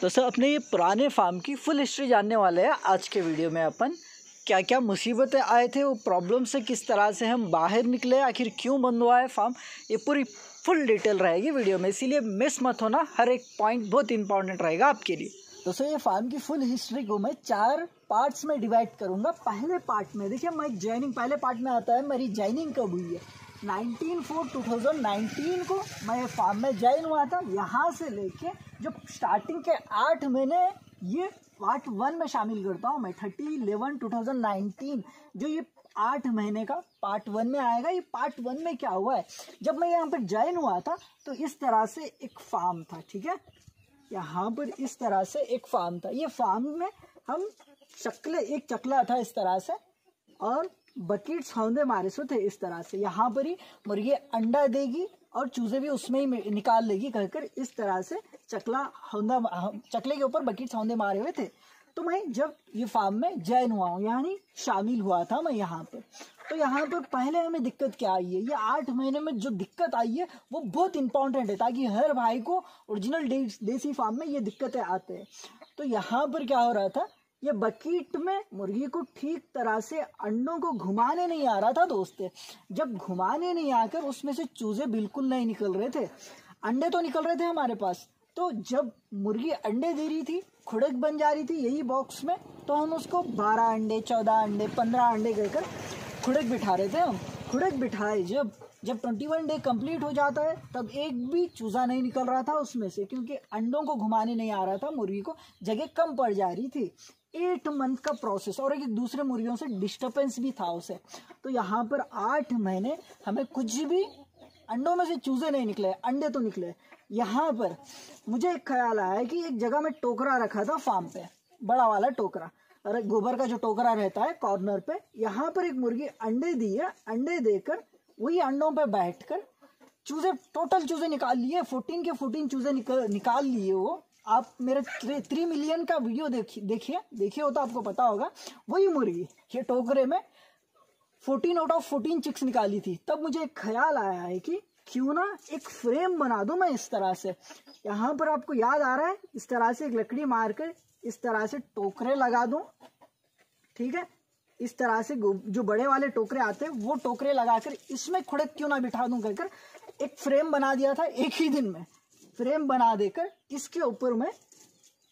दोस्तों अपने ये पुराने फार्म की फुल हिस्ट्री जानने वाले हैं आज के वीडियो में। अपन क्या क्या मुसीबतें आए थे, वो प्रॉब्लम से किस तरह से हम बाहर निकले, आखिर क्यों बंद हुआ है फार्म, ये पूरी फुल डिटेल रहेगी वीडियो में, इसीलिए मिस मत होना। हर एक पॉइंट बहुत इंपॉर्टेंट रहेगा आपके लिए। दोस्तों ये फार्म की फुल हिस्ट्री को मैं 4 पार्ट्स में डिवाइड करूँगा। पहले पार्ट में देखिए मैं ज्वाइनिंग, पहले पार्ट में आता है मेरी ज्वाइनिंग कब हुई है। 19/4/2019 को मैं फार्म में ज्वाइन हुआ था। यहाँ से लेके जो स्टार्टिंग के 8 महीने ये पार्ट 1 में शामिल करता हूँ मैं। 30/11/2019 जो ये 8 महीने का पार्ट 1 में आएगा। ये पार्ट 1 में क्या हुआ है, जब मैं यहाँ पर ज्वाइन हुआ था तो इस तरह से एक फार्म था, ठीक है। यहाँ पर इस तरह से एक फार्म था। ये फार्म में हम एक चकला था इस तरह से, और बकेट्स हौंदे मारे सो थे इस तरह से। यहाँ पर ही मुर्गी अंडा देगी और चूजे भी उसमें ही निकाल लेगी कहकर इस तरह से चकले के ऊपर बकेट्स हौंदे मारे हुए थे। तो मैं जब ये फार्म में ज्वाइन हुआ हूँ, यानी शामिल हुआ था मैं यहाँ पर, तो यहाँ पर पहले हमें दिक्कत क्या आई है, ये 8 महीने में जो दिक्कत आई है वो बहुत इंपॉर्टेंट है, ताकि हर भाई को ओरिजिनल देसी फार्म में ये दिक्कतें आते हैं। तो यहाँ पर क्या हो रहा था, ये बकेट में मुर्गी को ठीक तरह से अंडों को घुमाने नहीं आ रहा था दोस्त। जब घुमाने नहीं आकर उसमें से चूजे बिल्कुल नहीं निकल रहे थे, अंडे तो निकल रहे थे हमारे पास। तो जब मुर्गी अंडे दे रही थी, खुड़क बन जा रही थी यही बॉक्स में, तो हम उसको 12 अंडे, 14 अंडे, 15 अंडे कहकर खुड़क बिठा रहे थे। हम खुड़क बिठाए जब 21 डे कंप्लीट हो जाता है तब एक भी चूजा नहीं निकल रहा था उसमें से, क्योंकि अंडों को घुमाने नहीं आ रहा था, मुर्गी को जगह कम पड़ जा रही थी। 8 मंथ का प्रोसेस, और एक दूसरे मुर्गियों से डिस्टर्बेंस भी था उसे। तो यहाँ पर 8 महीने हमें कुछ भी अंडों में से चूजे नहीं निकले, अंडे तो निकले। यहाँ पर मुझे एक ख्याल आया कि एक जगह में टोकरा रखा था फार्म पे, बड़ा वाला टोकरा, और गोबर का जो टोकरा रहता है कॉर्नर पे, यहाँ पर एक मुर्गी अंडे दी है। अंडे देकर वही अंडों पे बैठकर चूजे, टोटल चूजे निकाल लिए, 14 के 14 चूजे निकाल लिए वो। आप मेरे 3 मिलियन का वीडियो देखिए हो तो आपको पता होगा। वही मुर्गी ये टोकरे में 14 आउट ऑफ 14 चिक्स निकाली थी। तब मुझे एक ख्याल आया है कि क्यों ना एक फ्रेम बना दूं मैं इस तरह से। यहाँ पर आपको याद आ रहा है, इस तरह से एक लकड़ी मारकर इस तरह से टोकरे लगा दूं, ठीक है। इस तरह से जो बड़े वाले टोकरे आते हैं वो टोकरे लगाकर इसमें खुड़क क्यों ना बिठा दूं कहकर एक फ्रेम बना दिया था। एक ही दिन में फ्रेम बना देकर इसके ऊपर मैं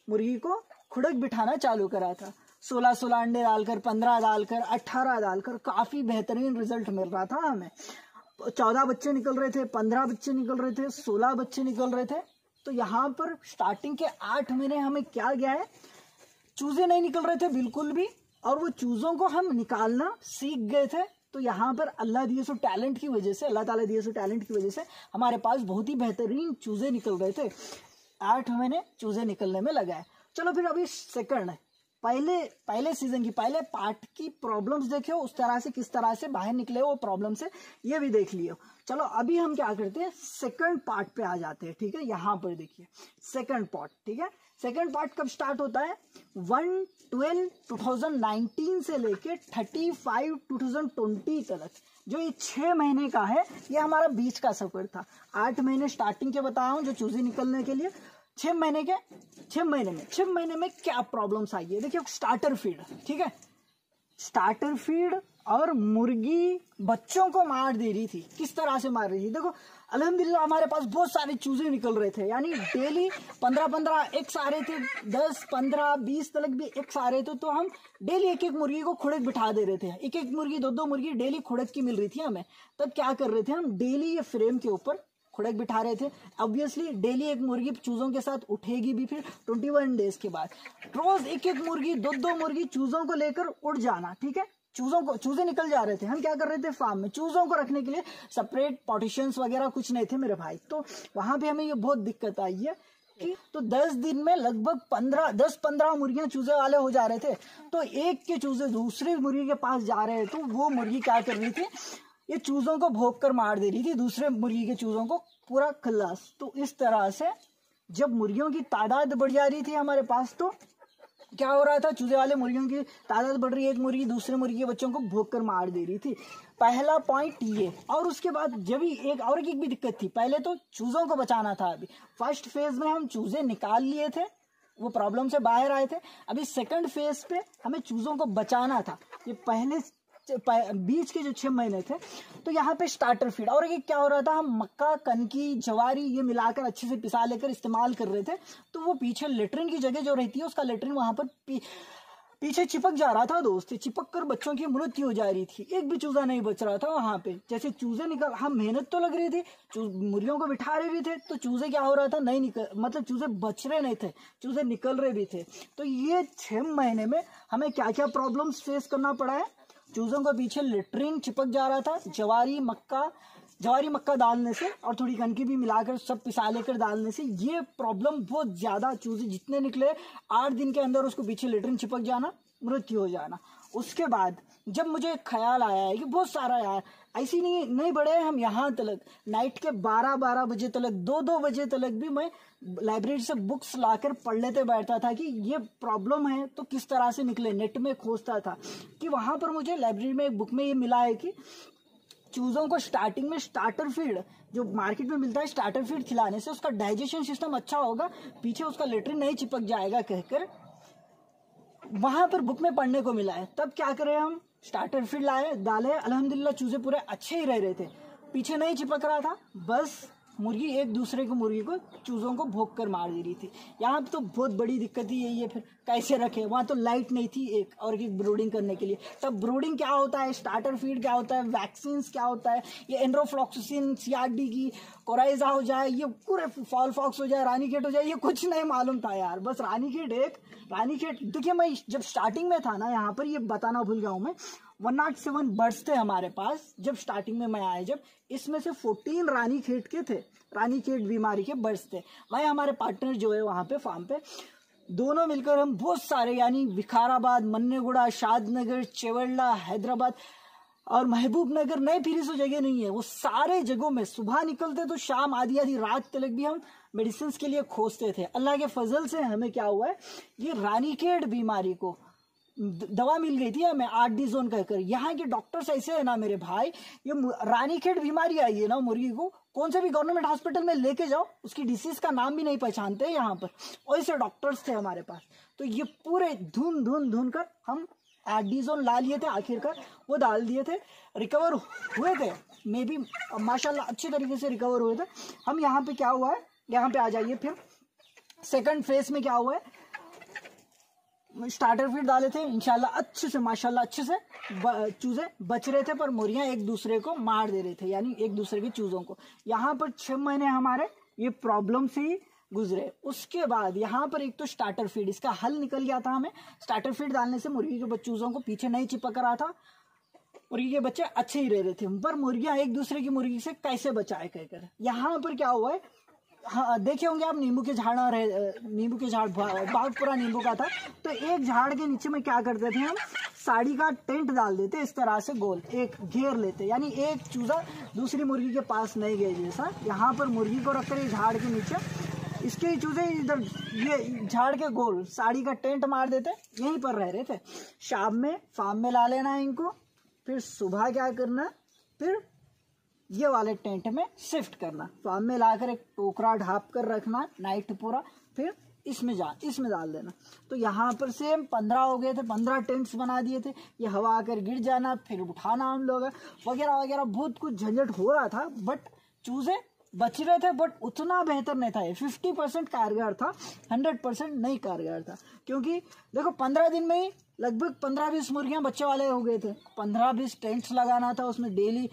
मुर्गी को खुड़क बिठाना चालू करा था। 16 अंडे डालकर, 15 डालकर, 18 डालकर काफी बेहतरीन रिजल्ट मिल रहा था हमें। 14 बच्चे निकल रहे थे, 15 बच्चे निकल रहे थे, 16 बच्चे निकल रहे थे। तो यहाँ पर स्टार्टिंग के 8 महीने हमें क्या गया है, चूजे नहीं निकल रहे थे बिल्कुल भी, और वो चूजों को हम निकालना सीख गए थे। तो यहाँ पर अल्लाह दिए सो टैलेंट की वजह से, अल्लाह ताला दिए सो टैलेंट की वजह से हमारे पास बहुत ही बेहतरीन चूजे निकल रहे थे। 8 महीने चूजे निकलने में लगा है। चलो फिर अभी सेकंड है, पहले सीजन की पहले पार्ट की प्रॉब्लम्स देखियो, उस तरह से किस तरह से बाहर निकले वो प्रॉब्लम से, ये भी देख लियो। चलो अभी हम क्या करते हैं, सेकंड पार्ट पे आ जाते हैं, ठीक है। यहाँ पर देखिए सेकंड पार्ट, ठीक है। सेकंड पार्ट कब स्टार्ट होता है, 1/12/2019 से लेके 35/2020 तक, जो ये 6 महीने का है, ये हमारा बीच का सफर था। 8 महीने स्टार्टिंग के बताया हूँ जो चूजे निकलने के लिए, 6 महीने में क्या प्रॉब्लम्स आई है देखिए। स्टार्टर फीड, ठीक है, स्टार्टर फीड और मुर्गी बच्चों को मार दे रही थी। किस तरह से मार रही थी देखो, अल्हम्दुलिल्लाह हमारे पास बहुत सारे चूजे निकल रहे थे, यानी डेली 15 एक्स आ रहे थे, 10, 15, 20 तक भी एक्स आ रहे थे। तो हम डेली एक मुर्गी को खुड़क बिठा दे रहे थे, एक मुर्गी, 2 मुर्गी डेली खुड़क की मिल रही थी हमें। तब क्या कर रहे थे हम, डेली ये फ्रेम के ऊपर खुड़क बिठा रहे थे। ऑब्वियसली डेली एक मुर्गी चूजों के साथ उठेगी भी, फिर 21 डेज के बाद रोज एक मुर्गी, 2 मुर्गी चूजों को लेकर उड़ जाना, ठीक है। चूजे निकल जा रहे थे। हम क्या कर रहे थे, फार्म में चूजों को रखने के लिए सेपरेट पार्टीशंस वगैरह कुछ नहीं थे मेरे भाई। तो वहां पे हमें ये बहुत दिक्कत आई है कि तो 10 दिन में लगभग 10-15 मुर्गियां चूजे वाले हो जा रहे थे। तो एक के चूजे दूसरे मुर्गी के पास जा रहे हैं, तो वो मुर्गी क्या कर रही थी, ये चूजों को भोंक कर मार दे रही थी, दूसरे मुर्गी के चूजों को पूरा खल्लास। तो इस तरह से जब मुर्गियों की तादाद बढ़ जा रही थी हमारे पास, तो क्या हो रहा था, चूजे वाले मुर्गियों की तादाद बढ़ रही है, एक मुर्गी दूसरे मुर्गी के बच्चों को भोंक कर मार दे रही थी। पहला पॉइंट ये। और उसके बाद जब ही एक भी दिक्कत थी, पहले तो चूजों को बचाना था। अभी फर्स्ट फेज में हम चूजे निकाल लिए थे, वो प्रॉब्लम से बाहर आए थे। अभी सेकंड फेज पे हमें चूजों को बचाना था। ये पहले बीच के जो 6 महीने थे तो यहाँ पे स्टार्टर फीड, और ये क्या हो रहा था, हम मक्का, कनकी, जवारी ये मिलाकर अच्छे से पिसा लेकर इस्तेमाल कर रहे थे। तो वो पीछे लेटरिन की जगह जो रहती है उसका लेटरिन वहां पर पीछे चिपक जा रहा था दोस्त, चिपक कर बच्चों की मृत्यु हो जा रही थी। एक भी चूजा नहीं बच रहा था वहां पे। जैसे चूजे निकल, हम मेहनत तो लग रही थी, मुर्गियों को बिठा रहे भी थे, तो चूजे क्या हो रहा था, नहीं निकल, मतलब चूजे बच रहे नहीं थे, चूजे निकल रहे भी थे। तो ये 6 महीने में हमें क्या क्या प्रॉब्लम्स फेस करना पड़ा है। चूजों को पीछे लेटरिन चिपक जा रहा था, जवारी मक्का डालने से और थोड़ी कनकी भी मिलाकर सब पिसा लेकर डालने से ये प्रॉब्लम बहुत ज्यादा, चूजे जितने निकले 8 दिन के अंदर उसको पीछे लेटरिन चिपक जाना, मृत्यु हो जाना। उसके बाद जब मुझे ख्याल आया है कि बहुत सारा यार ऐसी नहीं बढ़े हम यहाँ तक, नाइट के 12 बजे तक, 2 बजे तक भी मैं लाइब्रेरी से बुक्स लाकर पढ़ लेते बैठता था कि ये प्रॉब्लम है तो किस तरह से निकले। नेट में खोजता था कि वहां पर मुझे लाइब्रेरी में एक बुक में ये मिला है कि चूजों को स्टार्टिंग में स्टार्टर फीड जो मार्केट में मिलता है, स्टार्टर फीड खिलाने से उसका डाइजेशन सिस्टम अच्छा होगा, पीछे उसका लेटरिन नहीं चिपक जाएगा कहकर वहां पर बुक में पढ़ने को मिला है। तब क्या करें, हम स्टार्टर फीड लाए, डाले, अल्हम्दुलिल्लाह चूजे पूरे अच्छे ही रह रहे थे, पीछे नहीं चिपक रहा था, बस मुर्गी एक दूसरे को मुर्गी को चूजों को भोंक कर मार दे रही थी। यहाँ पे तो बहुत बड़ी दिक्कत ही यही है, फिर कैसे रखे, वहां तो लाइट नहीं थी एक और एक ब्रूडिंग करने के लिए। तब ब्रूडिंग क्या होता है, स्टार्टर फीड क्या होता है, वैक्सीन क्या होता है, ये एंड्रोफ्लॉक्सिसिन, CRD की कोराइजा हो जाए, ये पूरे फॉल फॉक्स हो जाए, रानीखेत हो जाए, ये कुछ नहीं मालूम था यार। बस रानीखेत देखिए, मैं जब स्टार्टिंग में था ना, यहाँ पर ये बताना भूल गया हूँ मैं, 107 बर्ड्स थे हमारे पास जब स्टार्टिंग में मैं आया, जब इसमें से 14 रानीखेत के थे, रानीखेत बीमारी के बर्ड्स थे। मैं हमारे पार्टनर जो है वहां पे फार्म पे दोनों मिलकर हम बहुत सारे, यानी विकाराबाद, मन्नेगुड़ा, शादनगर, चेवल्ला, हैदराबाद और महबूब नगर, नए फिर सो जगह नहीं है, वो सारे जगहों में सुबह निकलते तो शाम आधी रात तक भी हम मेडिसिन के लिए खोजते थे। अल्लाह के फजल से हमें क्या हुआ है, ये रानीखेत बीमारी को दवा मिल गई थी हमें, आर्डिजोन कहकर। यहाँ के डॉक्टर्स ऐसे है ना मेरे भाई, ये रानीखेत बीमारी आई है ना मुर्गी को, कौन से भी गवर्नमेंट हॉस्पिटल में लेके जाओ, उसकी डिसीज का नाम भी नहीं पहचानते यहाँ पर, वैसे डॉक्टर्स थे हमारे पास। तो ये पूरे धुन कर हम आर्डिजोन ला लिए थे, आखिरकार वो डाल दिए थे, रिकवर हुए थे, मे बी माशाल्लाह अच्छे तरीके से रिकवर हुए थे हम। यहाँ पे क्या हुआ है, यहाँ पे आ जाइए, फिर सेकंड फेज में क्या हुआ है, स्टार्टर फीड डाले थे, इंशाल्लाह अच्छे से, माशाल्लाह अच्छे से चूजे बच रहे थे, पर मुर्गियां एक दूसरे को मार दे रहे थे, यानी एक दूसरे के चूजों को। यहाँ पर 6 महीने हमारे ये प्रॉब्लम से ही गुजरे। उसके बाद यहाँ पर एक तो स्टार्टर फीड, इसका हल निकल गया था हमें। स्टार्टर फीड डालने से मुर्गी के चूजों को पीछे नहीं चिपक रहा था, मुर्गी के बच्चे अच्छे ही रह रहे थे, पर मुर्गियां एक दूसरे की मुर्गी से कैसे बचाए कहकर। यहाँ पर क्या हुआ है, हाँ देखे होंगे आप, नींबू के झाड़ बहुत पूरा नींबू का था, तो एक झाड़ के नीचे में क्या करते थे हम, साड़ी का टेंट डाल देते इस तरह से गोल, एक घेर लेते, यानी एक चूजा दूसरी मुर्गी के पास नहीं गए जैसा। यहाँ पर मुर्गी को रखकर इस झाड़ के नीचे, इसके चूजे इधर ये झाड़ के गोल साड़ी का टेंट मार देते, यहीं पर रह रहे थे। शाम में फार्म में ला लेना है इनको, फिर सुबह क्या करना, फिर ये वाले टेंट में शिफ्ट करना, फार्म में लाकर एक टोकरा ढाप कर रखना नाइट पूरा, फिर इसमें डाल देना। तो यहाँ पर से 15 हो गए थे, 15 टेंट्स बना दिए थे, ये हवा आकर गिर जाना, फिर उठाना हम लोग, वगैरह वगैरह बहुत कुछ झंझट हो रहा था, बट चूजे बच रहे थे, बट उतना बेहतर नहीं था। ये 50% कारगर था, 100% नहीं कारगर था, क्योंकि देखो 15 दिन में ही लगभग 15-20 मुर्गियां बच्चे वाले हो गए थे। 15-20 टेंट्स लगाना था, उसमें डेली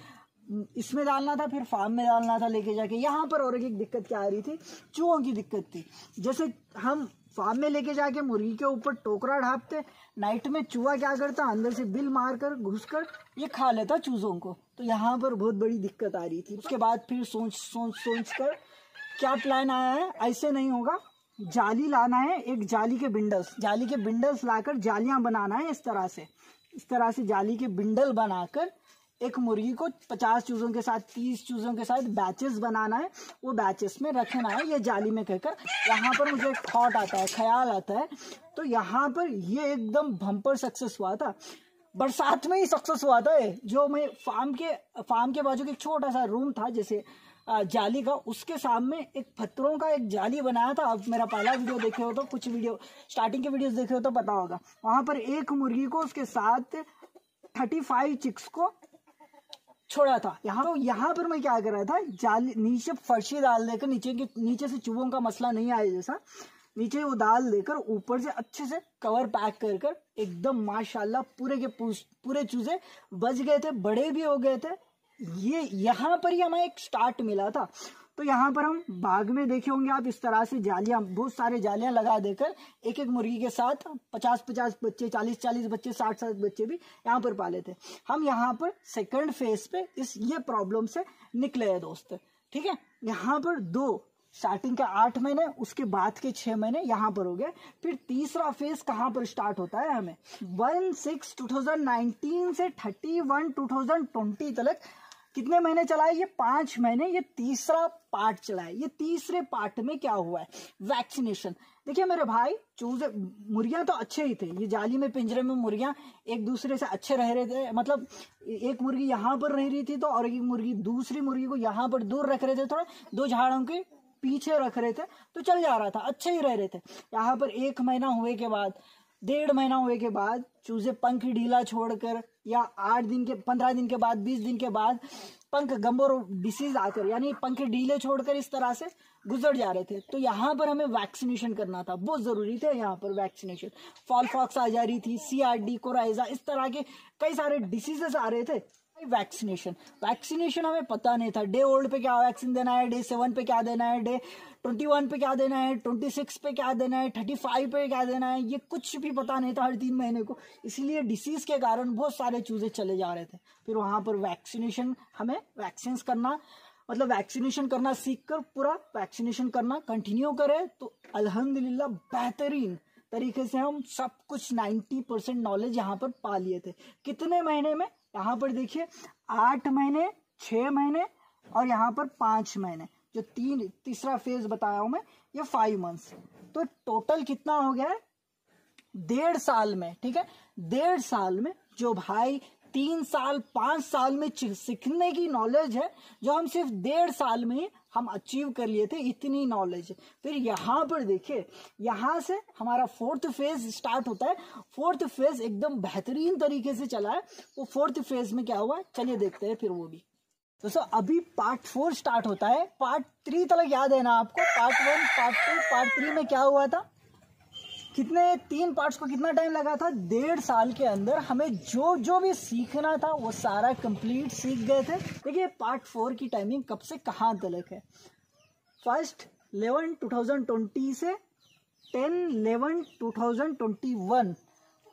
इसमें डालना था, फिर फार्म में डालना था लेके जाके। यहाँ पर और एक दिक्कत क्या आ रही थी, चूहों की दिक्कत थी। जैसे हम फार्म में लेके जाके मुर्गी के ऊपर टोकरा ढापते, नाइट में चूहा क्या करता, अंदर से बिल मारकर घुसकर ये खा लेता चूजों को, तो यहाँ पर बहुत बड़ी दिक्कत आ रही थी। उसके बाद फिर सोच कर क्या प्लान आया है, ऐसे नहीं होगा, जाली लाना है, एक जाली के बिंडल्स लाकर जालियां बनाना है, इस तरह से जाली के बिंडल बनाकर एक मुर्गी को 50 चूजों के साथ, 30 चूजों के साथ बैचेस बनाना है, वो बैचेस में रखना है ये जाली में कहकर। यहाँ पर मुझे एक थॉट आता है, ख्याल आता है, तो यहाँ पर ये एकदम बम्पर सक्सेस हुआ था, बरसात में ही सक्सेस हुआ था। जो मैं फार्म के बाजू के एक छोटा सा रूम था, जैसे जाली का, उसके सामने एक पत्थरों का एक जाली बनाया था। अब मेरा पहला वीडियो देखे हो तो, कुछ वीडियो स्टार्टिंग के वीडियोस देखे हो तो पता होगा। वहां पर एक मुर्गी को उसके साथ 35 चिक्स को छोड़ा था। यहाँ पर मैं क्या कर रहा था, जाली नीचे फर्शी डाल देकर, नीचे से चूहों का मसला नहीं आया जैसा, नीचे वो डाल देकर ऊपर से अच्छे से कवर पैक कर एकदम माशाल्लाह पूरे चूजे बच गए थे, बड़े भी हो गए थे। ये यहाँ पर ही हमें एक स्टार्ट मिला था। तो यहाँ पर हम बाग में देखे होंगे आप, इस तरह से जालियां, बहुत सारे जालियां लगा देकर एक मुर्गी के साथ 50 बच्चे, 40 बच्चे, 60 बच्चे भी यहाँ पर पाले थे हम। यहाँ पर सेकंड फेज पे ये प्रॉब्लम से निकले हैं दोस्त, ठीक है। यहाँ पर 2 स्टार्टिंग के 8 महीने, उसके बाद के 6 महीने यहाँ पर हो गए। फिर तीसरा फेज कहाँ पर स्टार्ट होता है हमें 1/6/2019 से 31/2020 तक कितने महीने चला है, ये 5 महीने, ये तीसरा पार्ट चला है। ये तीसरे पार्ट में क्या हुआ है, वैक्सीनेशन। देखिए मेरे भाई, चूजे मुर्गियां तो अच्छे ही थे, ये जाली में पिंजरे में मुर्गियां एक दूसरे से अच्छे रह रहे थे, मतलब एक मुर्गी यहाँ पर रह रही थी तो और एक मुर्गी दूसरी मुर्गी को यहाँ पर दूर रख रहे थे, थोड़ा 2 झाड़ों के पीछे रख रहे थे, तो चल जा रहा था, अच्छे ही रह रहे थे। यहाँ पर 1 महीना हुए के बाद, 1.5 महीना हुए के बाद चूजे पंख ढीला छोड़कर, या 8 दिन के 15 दिन के बाद, 20 दिन के बाद पंख गंबोर डिसीज आकर, यानी पंख ढीले छोड़कर इस तरह से गुजर जा रहे थे। तो यहाँ पर हमें वैक्सीनेशन करना था, बहुत जरूरी थे यहाँ पर वैक्सीनेशन। फॉल पॉक्स आ जा रही थी, CRD, कोराइजा, इस तरह के कई सारे डिसीजेस आ रहे थे। वैक्सीनेशन हमें पता नहीं था, डे ओल्ड पे क्या वैक्सीन देना है, डे 7 पे क्या देना है, डे 21 पे क्या देना है, 26 पे क्या देना है, 35 पे क्या देना है, ये कुछ भी पता नहीं था हर 3 महीने को। इसलिए डिसीज के कारण बहुत सारे चूजे चले जा रहे थे। फिर वहां पर वैक्सीनेशन, हमें वैक्सीन्स करना, मतलब वैक्सीनेशन करना सीख कर पूरा वैक्सीनेशन करना कंटिन्यू करें तो अल्हम्दुलिल्लाह बेहतरीन तरीके से हम सब कुछ 90% नॉलेज यहाँ पर पा लिए थे। कितने महीने में, यहाँ पर देखिए 8 महीने, 6 महीने और यहाँ पर 5 महीने, जो तीसरा फेज बताया हूं मैं, ये 5 मंथ्स। तो टोटल कितना हो गया है 1.5 साल में, ठीक है। 1.5 साल में जो भाई 3 साल 5 साल में सीखने की नॉलेज है, जो हम सिर्फ 1.5 साल में ही हम अचीव कर लिए थे, इतनी नॉलेज। फिर यहाँ पर देखिए, यहाँ से हमारा 4th फेज स्टार्ट होता है। 4th फेज एकदम बेहतरीन तरीके से चला है। वो 4th फेज में क्या हुआ, चलिए देखते हैं फिर वो भी। दोस्तों अभी पार्ट 4 स्टार्ट होता है। पार्ट 3 तक याद है ना आपको, पार्ट 1, पार्ट 2, पार्ट 3 में क्या हुआ था, कितने 3 पार्ट्स को कितना टाइम लगा था, 1.5 साल के अंदर हमें जो भी सीखना था वो सारा कंप्लीट सीख गए थे। देखिए पार्ट 4 की टाइमिंग कब से कहाँ तक है, 1/11/2020 से 10/11/2021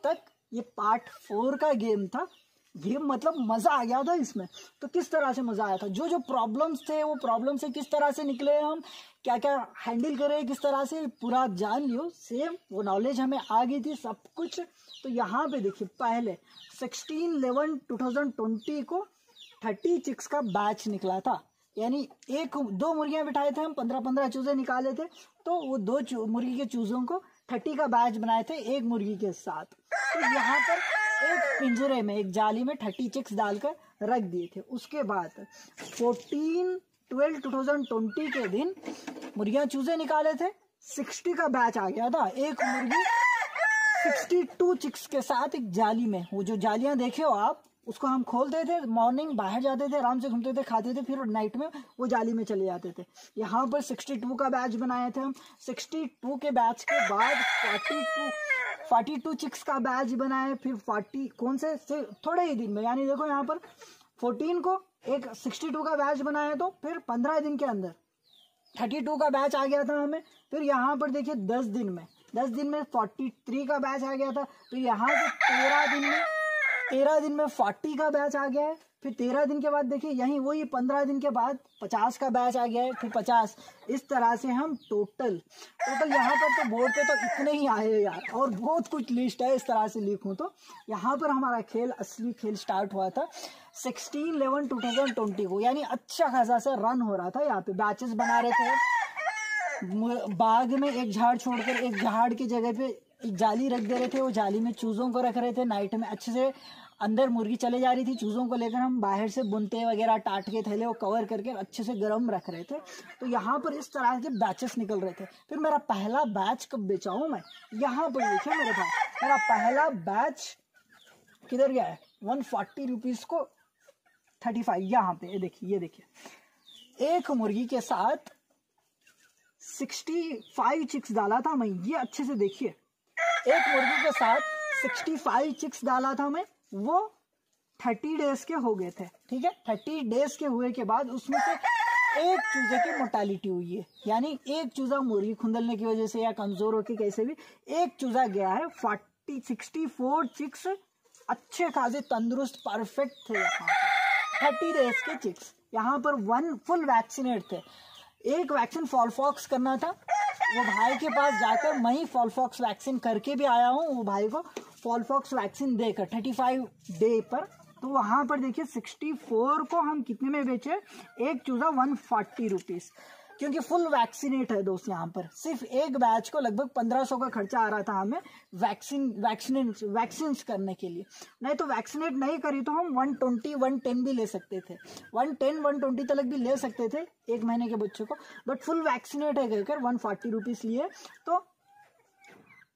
तक ये पार्ट 4 का गेम था। ये मतलब मजा आ गया था इसमें। तो किस तरह से मजा आया था, जो प्रॉब्लम्स थे वो प्रॉब्लम से किस तरह से निकले हम, क्या क्या हैंडल करें, किस तरह से पूरा आप जान लियो। सेम वो नॉलेज हमें आ गई थी सब कुछ। तो यहाँ पे देखिए, पहले 16/11/2020 को 30 चिक्स का बैच निकला था, यानी 1-2 मुर्गियां बिठाए थे हम, 15-15 चूजे निकाले थे। तो वो 2 मुर्गी के चूजों को 30 का बैच बनाए थे एक मुर्गी के साथ। तो यहाँ पर एक पिंजरे में, एक जाली में 30 चिक्स डालकर रख दिए थे। उसके बाद 14/12/2020 के दिन मुर्गियां चूजे निकाले थे, 60 का बैच आ गया था। एक मुर्गी 62 चिक्स के साथ एक जाली में, वो जो जालियां देखे हो आप, उसको हम खोलते थे, मॉर्निंग बाहर जाते थे, आराम से घूमते थे, खाते थे, फिर नाइट में वो जाली में चले जाते थे। यहाँ पर 62 का बैच बनाए थे हम। 62 के बैच के बाद 42 चिक्स का बैच बनाए, फिर 40 कौन से थोड़े ही दिन में, यानी देखो यहाँ पर 14 को एक 62 का बैच बनाया, तो फिर 15 दिन के अंदर 32 का बैच आ गया था हमें। फिर यहाँ पर देखिए 10 दिन में 43 का बैच आ गया था। फिर यहाँ से 13 दिन में 40 का बैच आ गया है। फिर 13 दिन के बाद देखिए यहीं वही 15 दिन के बाद 50 का बैच आ गया है, फिर 50। इस तरह से हम टोटल यहाँ पर तो बोर्ड पे तो इतने ही आए यार, और बहुत कुछ लिस्ट है। इस तरह से लिखूं तो यहाँ पर हमारा असली खेल स्टार्ट हुआ था 16/11/2020 को, यानी अच्छा खासा सा रन हो रहा था। यहाँ पे बैचेस बना रहे थे, बाग में एक झाड़ छोड़कर एक झाड़ की जगह पे एक जाली रख दे रहे थे, वो जाली में चूजों को रख रहे थे, नाइट में अच्छे से अंदर मुर्गी चले जा रही थी, चूज़ों को लेकर हम बाहर से बुनते वगैरह टाट के थैले वो कवर करके अच्छे से गर्म रख रहे थे। तो यहाँ पर इस तरह के बैचेस निकल रहे थे। फिर मेरा पहला बैच कब बेचा हूँ मैं, यहाँ पर देखिए मेरे भाई, मेरा पहला बैच किधर गया है, 140 रुपीज़ को 35, यहाँ पे ये देखिए एक मुर्गी के साथ 65 चिक्स डाला था मैं। ये अच्छे से देखिए, एक मुर्गी के साथ 65 चिक्स डाला था मैं, वो 30 डेज के हो गए थे। ठीक है, 30 डेज के हुए के बाद उसमें से एक चूजे की मोर्टालिटी हुई है, यानी एक चूजा मुर्गी खुंदलने की वजह से या कमजोर होकर कैसे भी एक चूजा गया है। 64 चिक्स अच्छे खासे तंदुरुस्त परफेक्ट थे यहाँ पर, 30 डेज के चिक्स। यहाँ पर 1 फुल वैक्सीनेट थे। एक वैक्सीन फॉलफॉक्स करना था, वो भाई के पास जाकर मैं ही फॉलफॉक्स वैक्सीन करके भी आया हूँ, वो भाई को फॉलफॉक्स वैक्सीन देकर 35 डे पर। तो वहाँ पर देखिए 64 को हम कितने में बेचे, एक चूजा 140 रुपीज़, क्योंकि फुल वैक्सीनेट है दोस्त। यहाँ पर सिर्फ एक बैच को लगभग 1500 का खर्चा आ रहा था हमें वैक्सीन करने के लिए। नहीं तो वैक्सीनेट नहीं करी तो हम 120 110 भी ले सकते थे, 110 120 तक भी ले सकते थे एक महीने के बच्चों को, बट फुल वैक्सीनेट है कहकर 140 रुपीज़ लिए। तो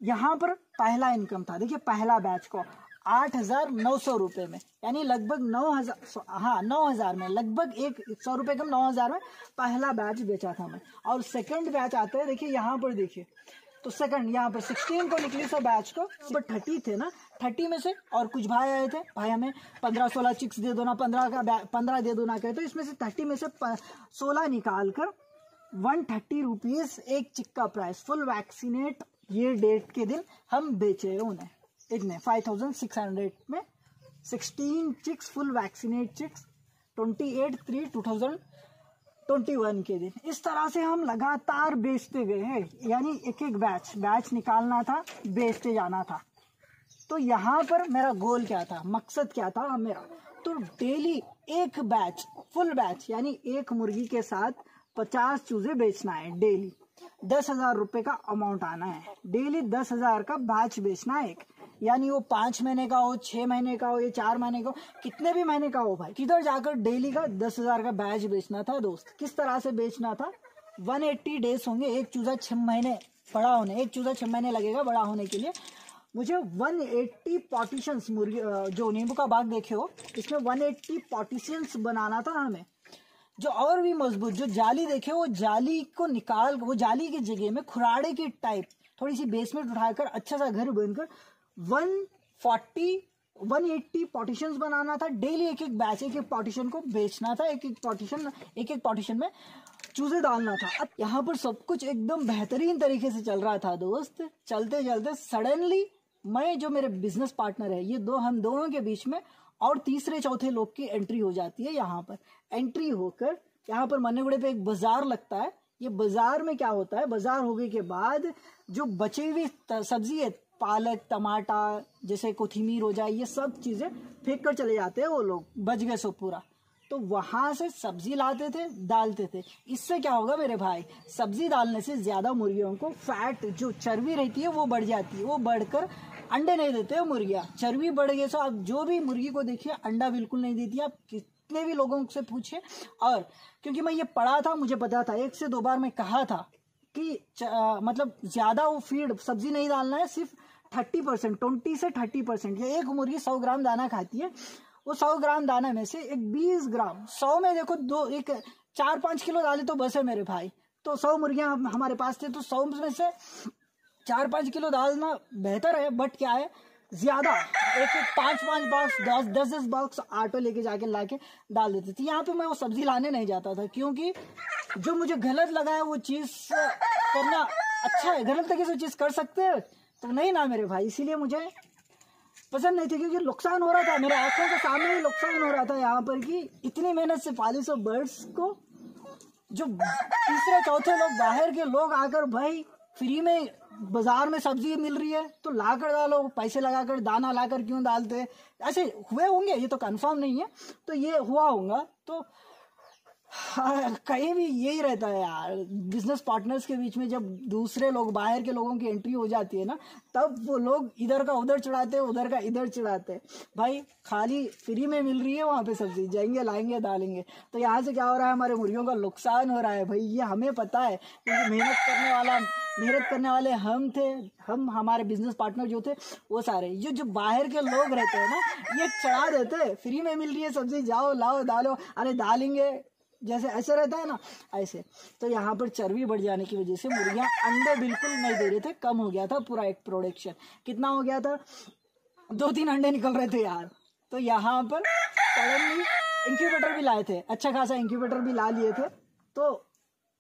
यहाँ पर पहला इनकम था, देखिए पहला बैच को 8,900 रुपये में, यानी लगभग 9,000 में, लगभग 100 रुपये कम 9,000 में पहला बैच बेचा था मैं। और सेकंड बैच आता है, देखिए यहाँ पर देखिए, तो सेकंड यहाँ पर 16 को निकली सो बैच को, बट 30 थे ना, 30 में से और कुछ भाई आए थे, भाई हमें 15-16 चिक्स दे दो ना, 15 दे दो ना कहे, तो इसमें से 30 में से 16 निकाल कर 130 रुपीज़ एक चिक का प्राइस फुल वैक्सीनेट ये डेट के दिन हम बेचे उन्हें। इतने 5,600 में 16 चिक्स फुल वैक्सीनेट चिक्स 28/3/2021 के दिन। इस तरह से हम लगातार बेचते गए हैं, यानी एक एक बैच निकालना था, बेचते जाना था। तो यहाँ पर मेरा गोल क्या था, मकसद क्या था मेरा, तो डेली एक बैच फुल बैच, यानी एक मुर्गी के साथ 50 चूजे बेचना है डेली, 10,000 रुपये का अमाउंट आना है, डेली 10,000 का बैच बेचना है एक, यानी वो 5 महीने का हो, 6 महीने का हो या 4 महीने का हो, कितने भी महीने का हो भाई, किधर जाकर डेली का 10,000 का बैच बेचना था दोस्त। किस तरह से बेचना था, 180 डेज होंगे, एक चूजा 6 महीने बड़ा होने, एक चूजा 6 महीने लगेगा बड़ा होने के लिए। मुझे 180 पार्टीशंस, मुर्गी जो नींबू का बाग देखे हो, इसमें 180 पार्टीशंस बनाना था हमें, जो और भी मजबूत, जो जाली देखे वो जाली को निकाल, वो जाली की जगह में खुराड़े की टाइप थोड़ी सी बेसमेंट उठाकर अच्छा सा घर बनकर 180 पार्टीशंस बनाना था डेली, एक एक बैच, एक एक पार्टीशन को बेचना था, एक एक पार्टीशन में चूजे डालना था। अब यहाँ पर सब कुछ एकदम बेहतरीन तरीके से चल रहा था दोस्त। चलते चलते सडनली मैं, जो मेरे बिजनेस पार्टनर है, ये हम दोनों के बीच में और तीसरे चौथे लोग की एंट्री हो जाती है। यहाँ पर एंट्री होकर यहाँ पर मन्नेगुड़े पे एक बाजार लगता है। ये बाजार में क्या होता है, बाजार होने के बाद जो बची हुई सब्जी है, पालक टमाटर जैसे कोथिमीर हो जाए, ये सब चीज़ें फेंक कर चले जाते हैं वो लोग, बच गए सो पूरा। तो वहाँ से सब्जी लाते थे, डालते थे। इससे क्या होगा मेरे भाई, सब्जी डालने से ज़्यादा मुर्गियों को फैट, जो चर्बी रहती है वो बढ़ जाती है, वो बढ़कर अंडे नहीं देते हो मुर्गियाँ। चर्बी बढ़ गई, सो आप जो भी मुर्गी को देखिए अंडा बिल्कुल नहीं देती, आप कितने भी लोगों से पूछिए। और क्योंकि मैं ये पढ़ा था, मुझे पता था, 1 से 2 बार मैं कहा था कि मतलब ज़्यादा वो फीड सब्जी नहीं डालना है, सिर्फ 30%, 20 से 30%। ये एक मुर्गी 100 ग्राम दाना खाती है, वो 100 ग्राम दाना में से एक 20 ग्राम, 100 में देखो 4-5 किलो डाले तो बस है मेरे भाई। तो 100 मुर्गियाँ हमारे पास थे, तो 100 में से 4-5 किलो डालना बेहतर है। बट क्या है, ज्यादा एक 5-5 बॉक्स, 10-10 बॉक्स आटो लेके जाके लाके डाल देते थे। यहाँ पे मैं वो सब्जी लाने नहीं जाता था, क्योंकि जो मुझे गलत लगा है वो चीज करना अच्छा है, गलत तरीके से चीज कर सकते हैं तो नहीं ना मेरे भाई, इसीलिए मुझे पसंद नहीं थी, क्योंकि नुकसान हो रहा था, मेरे आंखों के सामने ही नुकसान हो रहा था यहाँ पर, कि इतनी मेहनत से पाली सो बर्ड्स को जो तीसरे चौथे लोग, बाहर के लोग आकर भाई फ्री में बाजार में सब्जी मिल रही है तो लाकर डालो, पैसे लगाकर दाना लाकर क्यों डालते, ऐसे हुए होंगे, ये तो कंफर्म नहीं है, तो ये हुआ होगा। तो हाँ, कहीं भी यही रहता है यार, बिजनेस पार्टनर्स के बीच में जब दूसरे लोग, बाहर के लोगों की एंट्री हो जाती है ना, तब वो लोग इधर का उधर चढ़ाते हैं, उधर का इधर चढ़ाते हैं। भाई खाली फ्री में मिल रही है वहाँ पे सब्जी, जाएंगे लाएंगे डालेंगे। तो यहाँ से क्या हो रहा है, हमारे मुर्गियों का नुकसान हो रहा है भाई, ये हमें पता है, क्योंकि मेहनत करने वाले हम थे, हमारे बिजनेस पार्टनर जो थे वो सारे, जो बाहर के लोग रहते हैं ना, ये चढ़ा देते हैं, फ्री में मिल रही है सब्जी, जाओ लाओ डालो, अरे डालेंगे, जैसे ऐसे रहता है ना ऐसे। तो यहाँ पर चर्बी बढ़ जाने की वजह से मुर्गियाँ अंडे बिल्कुल नहीं दे रहे थे, कम हो गया था पूरा एक प्रोडक्शन। कितना हो गया था, 2-3 अंडे निकल रहे थे यार। तो यहाँ पर सडनली इंक्यूबेटर भी लाए थे, अच्छा खासा इंक्यूबेटर भी ला लिए थे। तो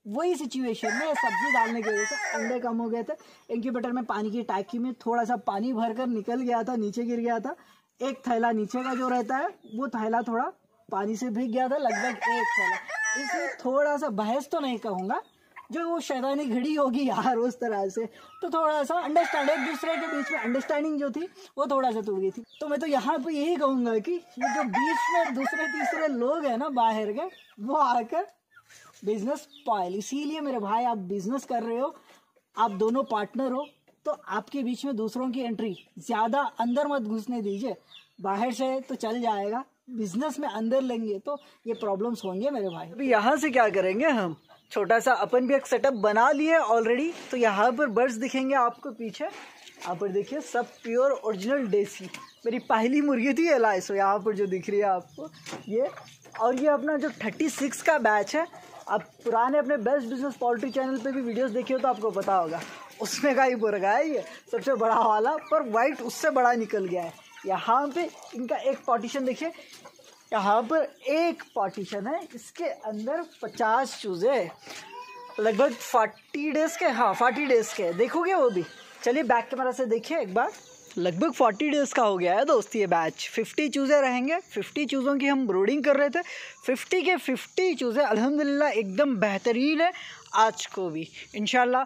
वही सिचुएशन में सब्जी डालने की वजह से अंडे कम हो गए थे। इंक्यूबेटर में पानी की टैंकी में थोड़ा सा पानी भरकर निकल गया था, नीचे गिर गया था। एक थैला नीचे का जो रहता है वो थैला थोड़ा पानी से भीग गया था, लगभग एक थैला। इसलिए थोड़ा सा बहस तो नहीं कहूँगा, जो वो शैतानी घड़ी होगी यार उस तरह से, तो थोड़ा सा अंडरस्टैंड, एक दूसरे के बीच में अंडरस्टैंडिंग जो थी वो थोड़ा सा टूट गई थी। तो मैं तो यहाँ पे यही कहूँगा कि ये जो बीच में दूसरे तीसरे लोग हैं ना बाहर के, वो आकर बिजनेस स्पॉइल। इसीलिए मेरे भाई, आप बिजनेस कर रहे हो, आप दोनों पार्टनर हो, तो आपके बीच में दूसरों की एंट्री ज़्यादा अंदर मत घुसने दीजिए। बाहर से तो चल जाएगा, बिजनेस में अंदर लेंगे तो ये प्रॉब्लम्स होंगे मेरे भाई। अभी यहाँ से क्या करेंगे, हम छोटा सा अपन भी एक सेटअप बना लिए ऑलरेडी। तो यहाँ पर बर्ड्स दिखेंगे आपको पीछे, यहाँ पर देखिए सब प्योर ओरिजिनल देसी। मेरी पहली मुर्गी थी एलाइसो, यहाँ पर जो दिख रही है आपको ये। और ये अपना जो 36 का बैच है, आप पुराने अपने बेस्ट बिजनेस पोल्ट्री चैनल पे भी वीडियोस देखिए हो तो आपको पता होगा, उसमें का ही मुर्गा है ये, सबसे बड़ा वाला, पर वाइट उससे बड़ा निकल गया है। यहाँ पे इनका एक पार्टीशन देखिए, यहाँ पर एक पार्टीशन है, इसके अंदर 50 चूजे, लगभग 40 डेज के, हाँ 40 डेज के, देखोगे वो भी। चलिए बैक कैमरा से देखिए एक बार, लगभग 40 डेज का हो गया है दोस्त ये बैच। 50 चूज़े रहेंगे, 50 चूज़ों की हम ब्रूडिंग कर रहे थे। 50 के 50 चूज़े अल्हम्दुलिल्लाह एकदम बेहतरीन है। आज को भी इंशाल्लाह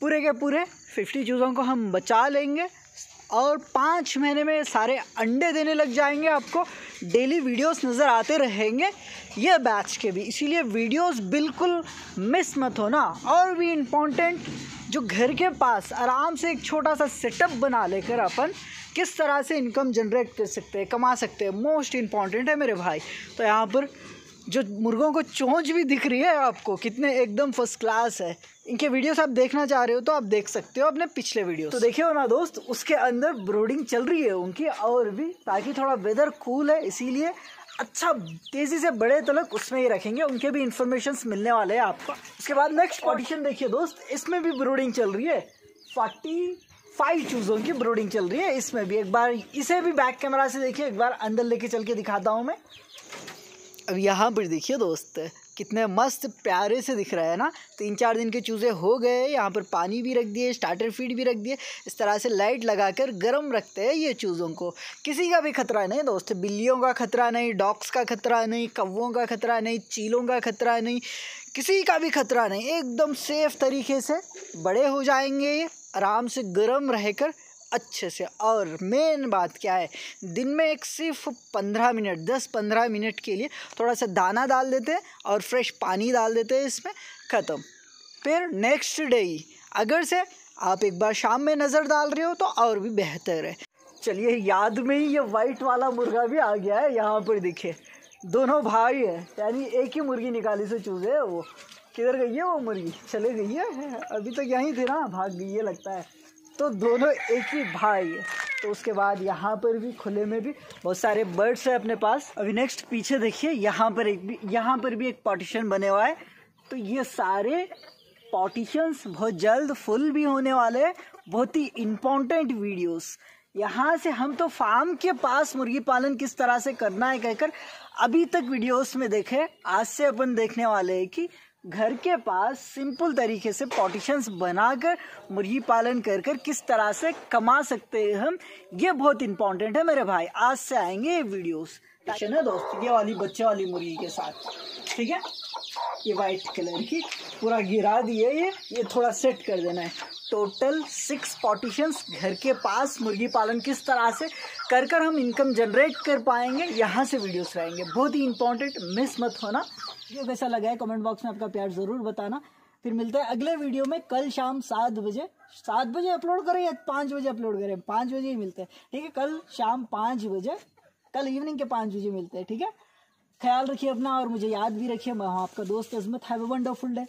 पूरे के पूरे 50 चूज़ों को हम बचा लेंगे और 5 महीने में सारे अंडे देने लग जाएंगे। आपको डेली वीडियोस नज़र आते रहेंगे ये बैच के भी, इसीलिए वीडियोस बिल्कुल मिस मत होना। और भी इम्पोर्टेंट, जो घर के पास आराम से एक छोटा सा सेटअप बना लेकर अपन किस तरह से इनकम जनरेट कर सकते हैं, कमा सकते हैं, मोस्ट इम्पॉर्टेंट है मेरे भाई। तो यहाँ पर जो मुर्गों को चोंच भी दिख रही है आपको, कितने एकदम फर्स्ट क्लास है। इनके वीडियोस आप देखना चाह रहे हो तो आप देख सकते हो अपने पिछले वीडियो। तो देखिए हो ना दोस्त, उसके अंदर ब्रूडिंग चल रही है उनकी, और भी ताकि थोड़ा वेदर कूल है, इसीलिए अच्छा तेज़ी से बड़े तलक उसमें ही रखेंगे, उनके भी इंफॉर्मेशंस मिलने वाले हैं आपको। उसके बाद नेक्स्ट पार्टीशन देखिए दोस्त, इसमें भी ब्रूडिंग चल रही है, 45 चूज़ों की ब्रूडिंग चल रही है इसमें भी। एक बार इसे भी बैक कैमरा से देखिए, एक बार अंदर लेके चल के दिखाता हूँ मैं। अब यहाँ पर देखिए दोस्त, कितने मस्त प्यारे से दिख रहा है ना। 3-4 दिन के चूज़े हो गए, यहाँ पर पानी भी रख दिए, स्टार्टर फीड भी रख दिए। इस तरह से लाइट लगाकर गर्म रखते हैं ये चूज़ों को। किसी का भी खतरा नहीं दोस्त, बिल्लियों का खतरा नहीं, डॉग्स का खतरा नहीं, कौवों का खतरा नहीं, चीलों का खतरा नहीं, किसी का भी खतरा नहीं। एकदम सेफ़ तरीके से बड़े हो जाएंगे ये, आराम से गर्म रहकर अच्छे से। और मेन बात क्या है, दिन में एक सिर्फ 15 मिनट, 10-15 मिनट के लिए थोड़ा सा दाना डाल देते हैं और फ्रेश पानी डाल देते हैं इसमें, ख़त्म। फिर नेक्स्ट डे ही अगर से आप एक बार शाम में नज़र डाल रहे हो तो और भी बेहतर है। चलिए याद में ही ये वाइट वाला मुर्गा भी आ गया है। यहाँ पर देखिए दोनों भाई है, यानी एक ही मुर्गी निकाली से चूज़े है। वो किधर गई है वो मुर्गी, चले गई है, अभी तो यहीं थे ना, भाग गई है लगता है। तो दोनों एक ही भाई है। तो उसके बाद यहाँ पर भी खुले में भी बहुत सारे बर्ड्स हैं अपने पास। अभी नेक्स्ट पीछे देखिए, यहाँ पर भी एक पार्टीशन बने हुआ है। तो ये सारे पार्टीशंस बहुत जल्द फुल भी होने वाले हैं। बहुत ही इम्पोर्टेंट वीडियोस। यहाँ से हम तो फार्म के पास मुर्गी पालन किस तरह से करना है कहकर अभी तक वीडियोस में देखे। आज से अपन देखने वाले हैं कि घर के पास सिंपल तरीके से पार्टीशंस बनाकर मुर्गी पालन कर किस तरह से कमा सकते हैं हम। ये बहुत इंपॉर्टेंट है मेरे भाई। आज से आएंगे ये वीडियोस है दोस्त, ये वाली बच्चे वाली मुर्गी के साथ, ठीक है। ये वाइट कलर की पूरा गिरा दिए, ये थोड़ा सेट कर देना है। टोटल 6 पार्टीशंस घर के पास मुर्गी पालन किस तरह से कर हम इनकम जनरेट कर पाएंगे, यहाँ से वीडियोस रहेंगे, बहुत ही इंपॉर्टेंट, मिस मत होना। वीडियो कैसा लगा है कमेंट बॉक्स में आपका प्यार ज़रूर बताना। फिर मिलते हैं अगले वीडियो में कल शाम 7 बजे अपलोड करें या 5 बजे अपलोड करें, 5 बजे ही मिलते हैं, ठीक है। कल शाम 5 बजे, कल इवनिंग के 5 बजे मिलते हैं, ठीक है। ख्याल रखिए अपना और मुझे याद भी रखिए, मैं हूँ आपका दोस्त Azmat. Have a wonderful day.